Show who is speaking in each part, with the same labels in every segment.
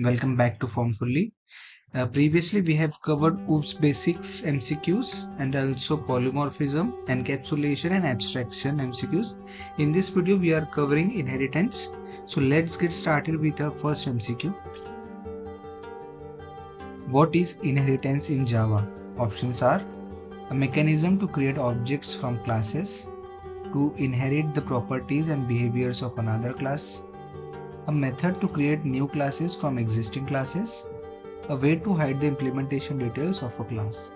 Speaker 1: Welcome back to Formfully. Previously, we have covered OOPS basics MCQs and also polymorphism, encapsulation, and abstraction MCQs. In this video, we are covering inheritance. So let's get started with our first MCQ. What is inheritance in Java? Options are a mechanism to create objects from classes, to inherit the properties and behaviors of another class, a method to create new classes from existing classes, a way to hide the implementation details of a class.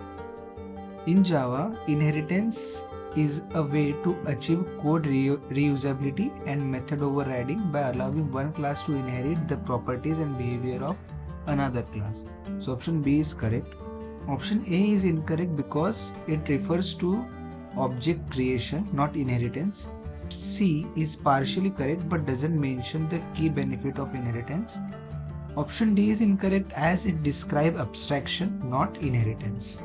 Speaker 1: In Java, inheritance is a way to achieve code reusability and method overriding by allowing one class to inherit the properties and behavior of another class. So option B is correct. Option A is incorrect because it refers to object creation, not inheritance. C is partially correct but doesn't mention the key benefit of inheritance. Option D is incorrect as it describes abstraction, not inheritance.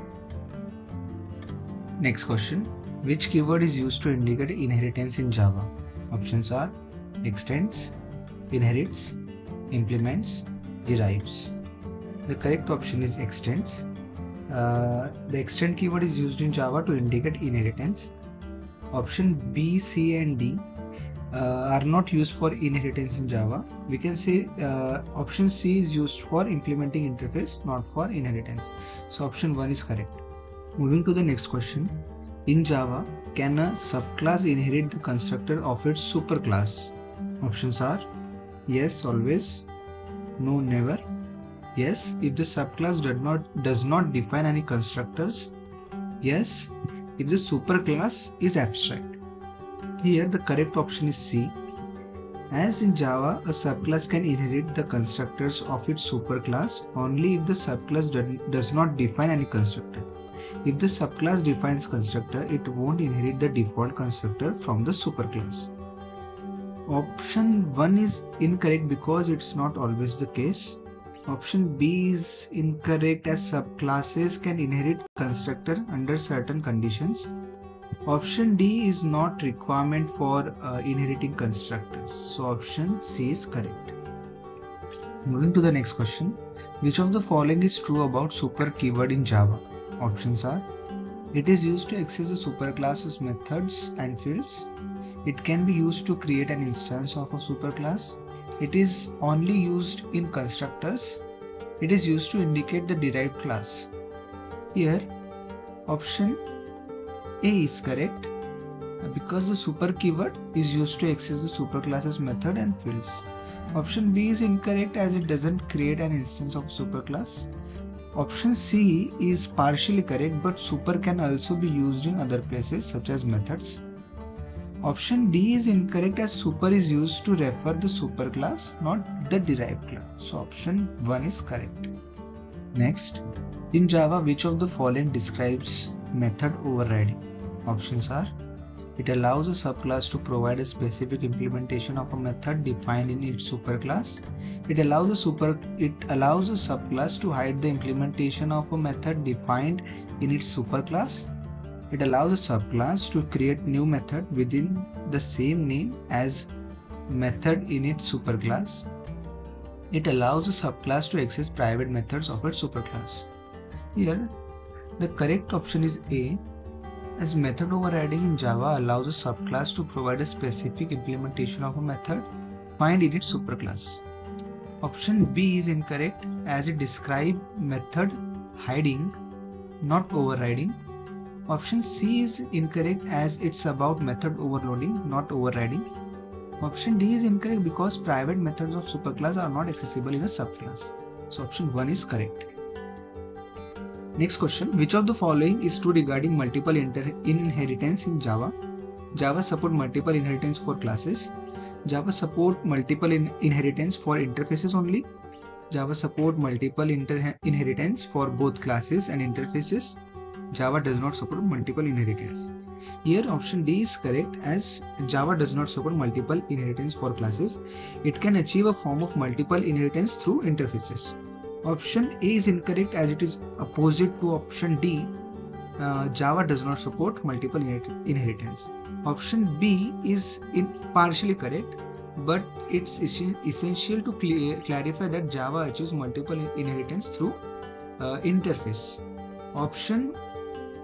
Speaker 1: Next question. Which keyword is used to indicate inheritance in Java? Options are extends, inherits, implements, derives. The correct option is extends. The extend keyword is used in Java to indicate inheritance. Option B, C and D are not used for inheritance in Java. We can say option C is used for implementing interface, not for inheritance. So option 1 is correct. Moving to the next question. In Java, can a subclass inherit the constructor of its superclass? Options are yes, always, no, never, yes, if the subclass does not define any constructors, yes, if the superclass is abstract. Here the correct option is C. As in Java, a subclass can inherit the constructors of its superclass only if the subclass does not define any constructor. If the subclass defines constructor, it won't inherit the default constructor from the superclass. Option 1 is incorrect because it's not always the case. Option B is incorrect as subclasses can inherit constructor under certain conditions. Option D is not requirement for inheriting constructors. So option C is correct. Moving to the next question. Which of the following is true about super keyword in Java? Options are it is used to access the superclass's methods and fields. It can be used to create an instance of a superclass. It is only used in constructors. It is used to indicate the derived class. Here, option A is correct because the super keyword is used to access the superclass's method and fields. Option B is incorrect as it doesn't create an instance of superclass. Option C is partially correct, but super can also be used in other places such as methods. Option D is incorrect as super is used to refer the superclass, not the derived class. So option 1 is correct. Next, in Java, which of the following describes method overriding? Options are it allows a subclass to provide a specific implementation of a method defined in its superclass. It allows a subclass to hide the implementation of a method defined in its superclass. It allows a subclass to create new method within the same name as method in its superclass. It allows a subclass to access private methods of its superclass. Here, the correct option is A, as method overriding in Java allows a subclass to provide a specific implementation of a method defined in its superclass. Option B is incorrect as it describes method hiding, not overriding. Option C is incorrect as it's about method overloading, not overriding. Option D is incorrect because private methods of superclass are not accessible in a subclass. So option 1 is correct. Next question. Which of the following is true regarding multiple inheritance in Java? Java support multiple inheritance for classes. Java support multiple inheritance for interfaces only. Java support multiple inheritance for both classes and interfaces. Java does not support multiple inheritance. Here option D is correct as Java does not support multiple inheritance for classes. It can achieve a form of multiple inheritance through interfaces. Option A is incorrect as it is opposite to option D. Java does not support multiple inheritance. Option B is partially correct but it's essential to clarify that Java achieves multiple inheritance through interface. Option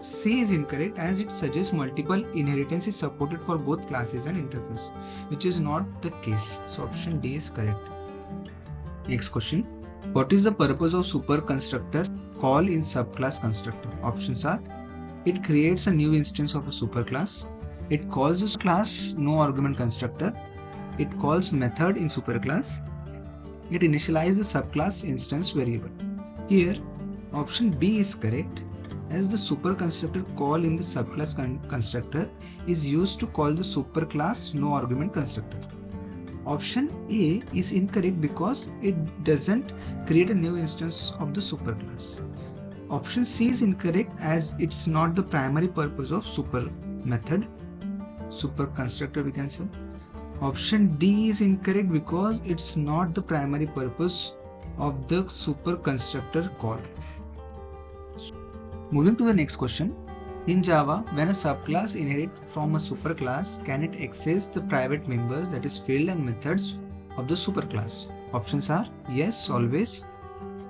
Speaker 1: C is incorrect as it suggests multiple inheritance is supported for both classes and interface, which is not the case. So option D is correct. Next question. What is the purpose of super constructor call in subclass constructor? Options are: it creates a new instance of a superclass, it calls a class no argument constructor, it calls method in superclass, it initializes the subclass instance variable. Here option B is correct as the super constructor call in the subclass constructor is used to call the superclass no argument constructor. Option A is incorrect because it doesn't create a new instance of the superclass. Option C is incorrect as it's not the primary purpose of super method, super constructor we can say. Option D is incorrect because it's not the primary purpose of the super constructor call. Moving to the next question. In Java, when a subclass inherits from a superclass, can it access the private members, that is field and methods of the superclass? Options are yes, always.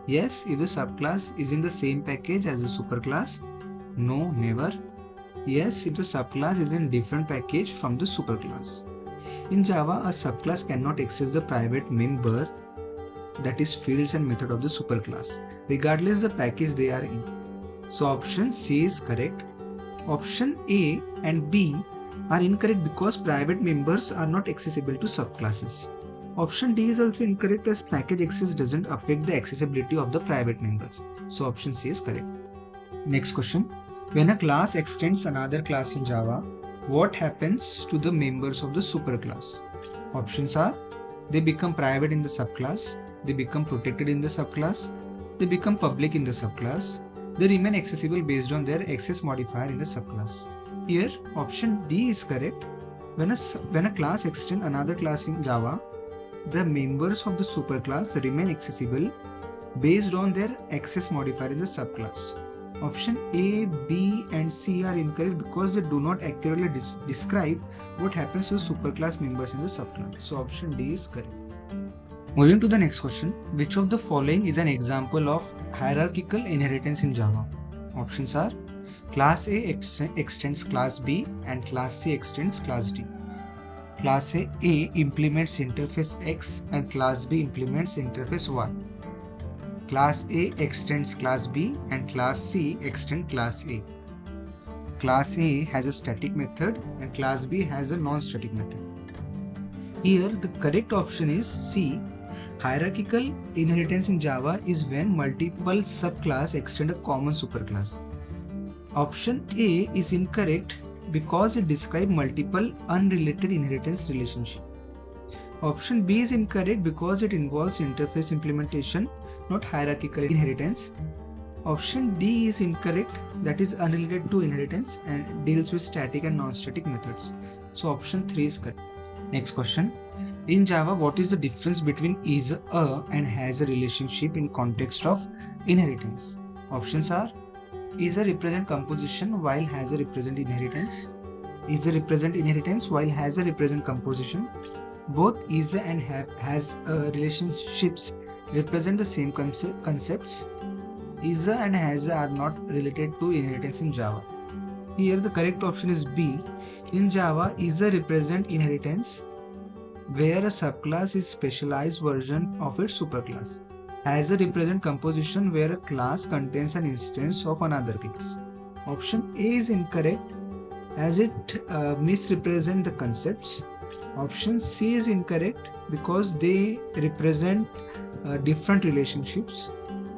Speaker 1: Yes, if the subclass is in the same package as the superclass. No, never. Yes, if the subclass is in different package from the superclass. In Java, a subclass cannot access the private member, that is fields and method of the superclass, regardless the package they are in. So option C is correct. Option A and B are incorrect because private members are not accessible to subclasses. Option D is also incorrect as package access doesn't affect the accessibility of the private members. So option C is correct. Next question. When a class extends another class in Java, what happens to the members of the superclass? Options are: they become private in the subclass, they become protected in the subclass, they become public in the subclass, they remain accessible based on their access modifier in the subclass. Here option D is correct. When a class extends another class in Java, the members of the superclass remain accessible based on their access modifier in the subclass. Option A, B and C are incorrect because they do not accurately describe what happens to superclass members in the subclass. So option D is correct. Moving to the next question. Which of the following is an example of hierarchical inheritance in Java? Options are: class A extends class B and class C extends class D. Class A implements interface X and class B implements interface Y. Class A extends class B and class C extends class A. Class A has a static method and class B has a non-static method. Here the correct option is C. Hierarchical inheritance in Java is when multiple subclasses extend a common superclass. Option A is incorrect because it describes multiple unrelated inheritance relationships. Option B is incorrect because it involves interface implementation, not hierarchical inheritance. Option D is incorrect, that is unrelated to inheritance and deals with static and non-static methods. So option 3 is correct. Next question. In Java, what is the difference between is a and has a relationship in context of inheritance? Options are: is a represent composition while has a represent inheritance. Is a represent inheritance while has a represent composition. Both is a and has a relationships represent the same concepts. Is a and has a are not related to inheritance in Java. Here the correct option is B. In Java, is a represent inheritance where a subclass is specialized version of its superclass. Has a represent composition where a class contains an instance of another class. Option A is incorrect as it misrepresents the concepts. Option C is incorrect because they represent different relationships.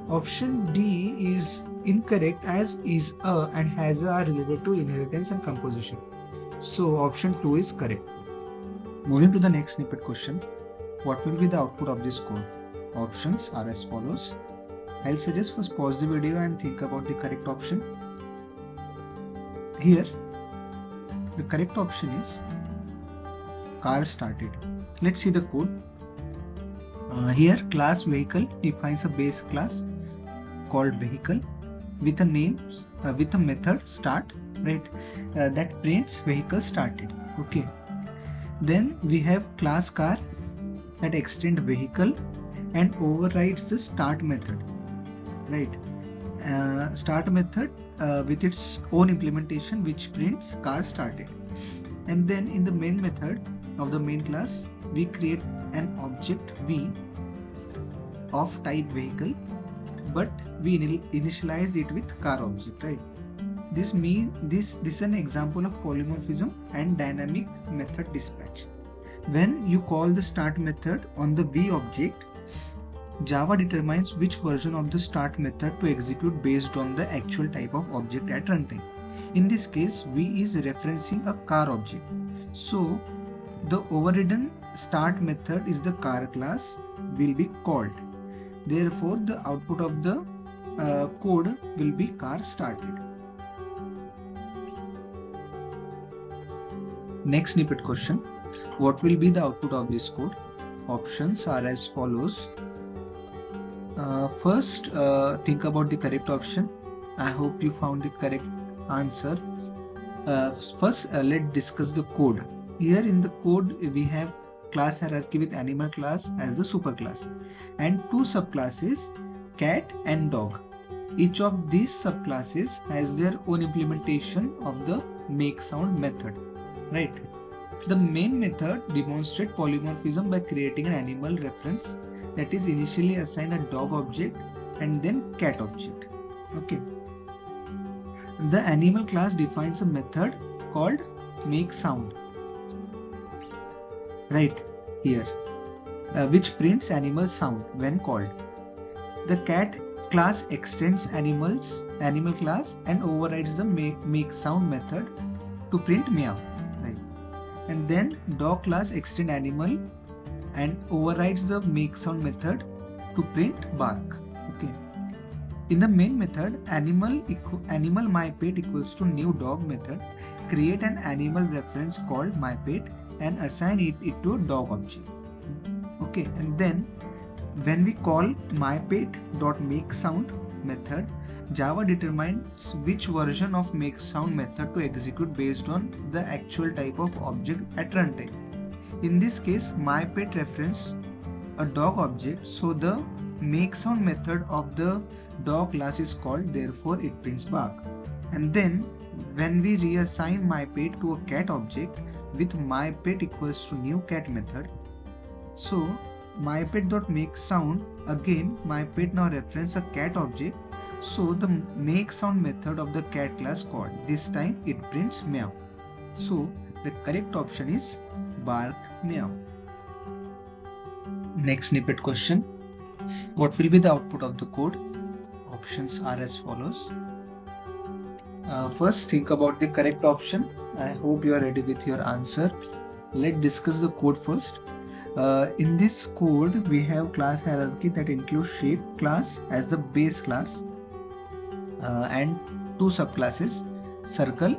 Speaker 1: Option D is incorrect as is a and has a are related to inheritance and composition. So option 2 is correct. Moving to the next snippet question. What will be the output of this code? Options are as follows. I'll suggest first pause the video and think about the correct option. Here, the correct option is car started. Let's see the code. Here, class vehicle defines a base class called vehicle with a name, with a method start, right? That prints vehicle started. Okay. Then we have class car that extend vehicle and overrides the start method, right? Start method with its own implementation which prints car started. And then in the main method of the main class, we create an object V of type vehicle, but we initialize it with car object, right? This is an example of polymorphism and dynamic method dispatch. When you call the start method on the V object, Java determines which version of the start method to execute based on the actual type of object at runtime. In this case, V is referencing a car object. So the overridden start method is the car class will be called. Therefore, the output of the code will be car started. Next snippet question. What will be the output of this code? Options are as follows. First, think about the correct option. I hope you found the correct answer. First, let's discuss the code. Here in the code, we have class hierarchy with animal class as the superclass and two subclasses, cat and dog. Each of these subclasses has their own implementation of the make sound method, right? The main method demonstrates polymorphism by creating an animal reference that is initially assigned a dog object and then cat object. Okay. The animal class defines a method called make sound, right here, which prints animal sound when called. The cat class extends animal class and overrides the make sound method to print meow, right? And then dog class extend animal and overrides the make sound method to print bark. Okay. In the main method, animal myPet equals to new dog method, create an animal reference called myPet and assign it to a dog object. Okay, and then when we call myPet.makeSound method, Java determines which version of makeSound method to execute based on the actual type of object at runtime. In this case, myPet reference a dog object, so the makeSound method of the dog class is called, therefore it prints bark. And then when we reassign myPet to a cat object with myPet equals to new cat method, so myPet.makeSound, again myPet now reference a cat object, so the makeSound method of the cat class called. This time it prints meow. So the correct option is bark meow. Next snippet question. What will be the output of the code? Options are as follows. First, think about the correct option. I hope you are ready with your answer. Let's discuss the code first. In this code, we have class hierarchy that includes shape class as the base class and two subclasses, circle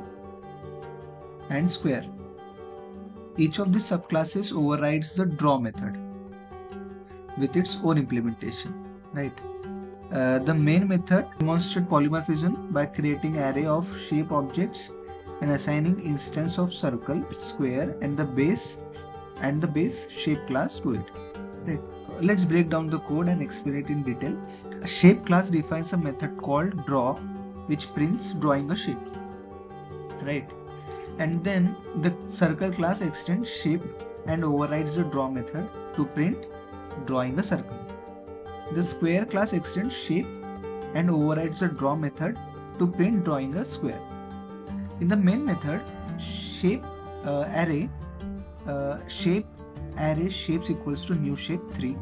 Speaker 1: and square. Each of these subclasses overrides the draw method with its own implementation, right? The main method demonstrates polymorphism by creating an array of shape objects and assigning instance of circle, square and the base shape class to it, right? Let's break down the code and explain it in detail. A shape class defines a method called draw which prints drawing a shape, right? And then the circle class extends shape and overrides the draw method to print drawing a circle. The square class extends shape and overrides the draw method to print drawing a square. In the main method, shape array shapes equals to new shape 3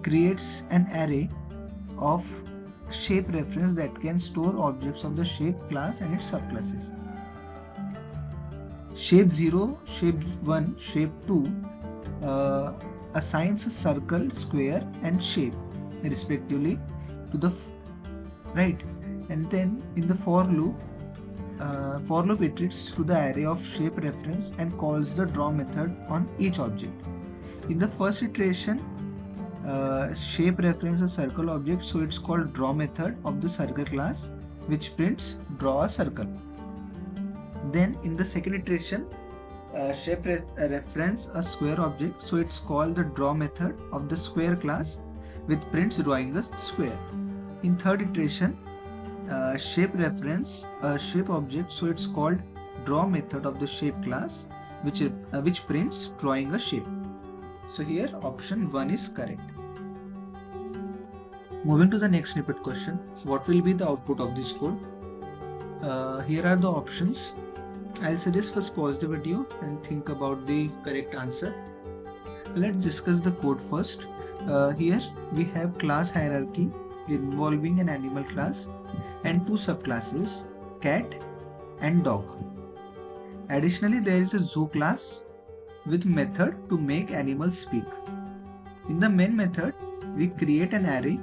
Speaker 1: creates an array of shape reference that can store objects of the shape class and its subclasses. Shape 0, shape 1, shape 2 assigns a circle, square and shape respectively to the right. And then in the for loop iterates to the array of shape reference and calls the draw method on each object. In the first iteration, shape reference a circle object, so it's called draw method of the circle class which prints draw a circle. Then in the second iteration, shape reference a square object, so it's called the draw method of the square class with prints drawing a square. In third iteration, shape reference a shape object, so it's called draw method of the shape class which prints drawing a shape. So here option 1 is correct. Moving to the next snippet question, what will be the output of this code? Here are the options. I'll suggest first pause the video and think about the correct answer. Let's discuss the code first. Here we have class hierarchy involving an animal class and two subclasses, cat and dog. Additionally, there is a zoo class with method to make animals speak. In the main method, we create an array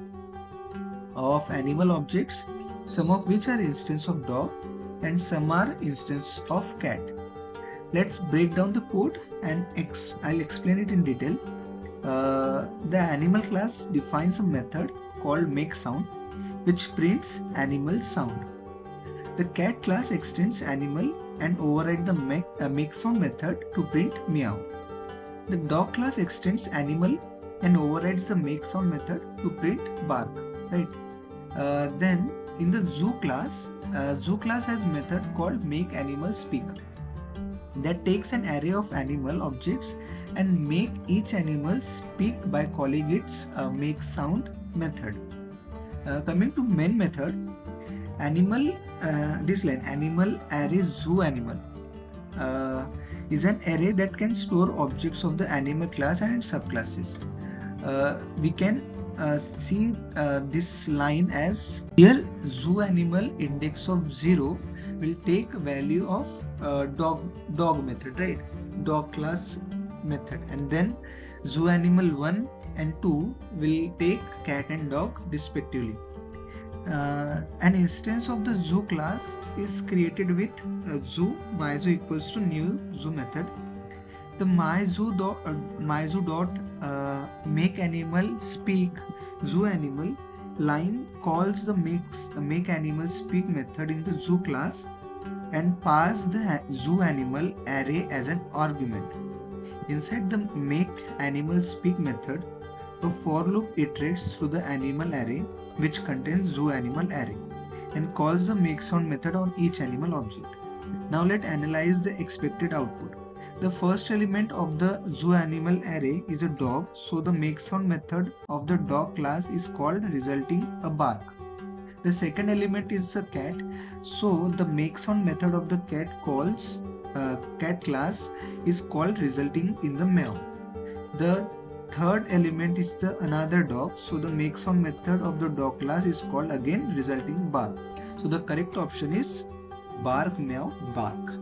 Speaker 1: of animal objects, some of which are instance of dog and some are instance of cat. Let's break down the code and I'll explain it in detail. The animal class defines a method called makeSound which prints animal sound. The cat class extends animal and overrides the makeSound method to print meow. The dog class extends animal and overrides the makeSound method to print bark. Right? Then in the zoo class has method called makeAnimalSpeak that takes an array of animal objects and make each animal speak by calling its makeSound method. Coming to main method, this line animal array zoo animal is an array that can store objects of the animal class and its subclasses. We can see this line as here zoo animal index of 0 will take value of dog method, right? Dog class method, and then zoo animal 1 and 2 will take cat and dog respectively. An instance of the zoo class is created with zoo myZoo equals to new zoo method. The myZoo dot make animal speak zoo animal line calls the make animal speak method in the zoo class and pass the zoo animal array as an argument. Inside the make animal speak method, a for loop iterates through the animal array which contains zoo animal array and calls the makeSound method on each animal object. Now let's analyze the expected output. The first element of the zoo animal array is a dog, so the makeSound method of the dog class is called resulting a bark. The second element is a cat, so the makeSound method of the cat class is called resulting in the meow. The third element is another dog, so the makeSound method of the dog class is called again resulting bark. So the correct option is bark, meow, bark.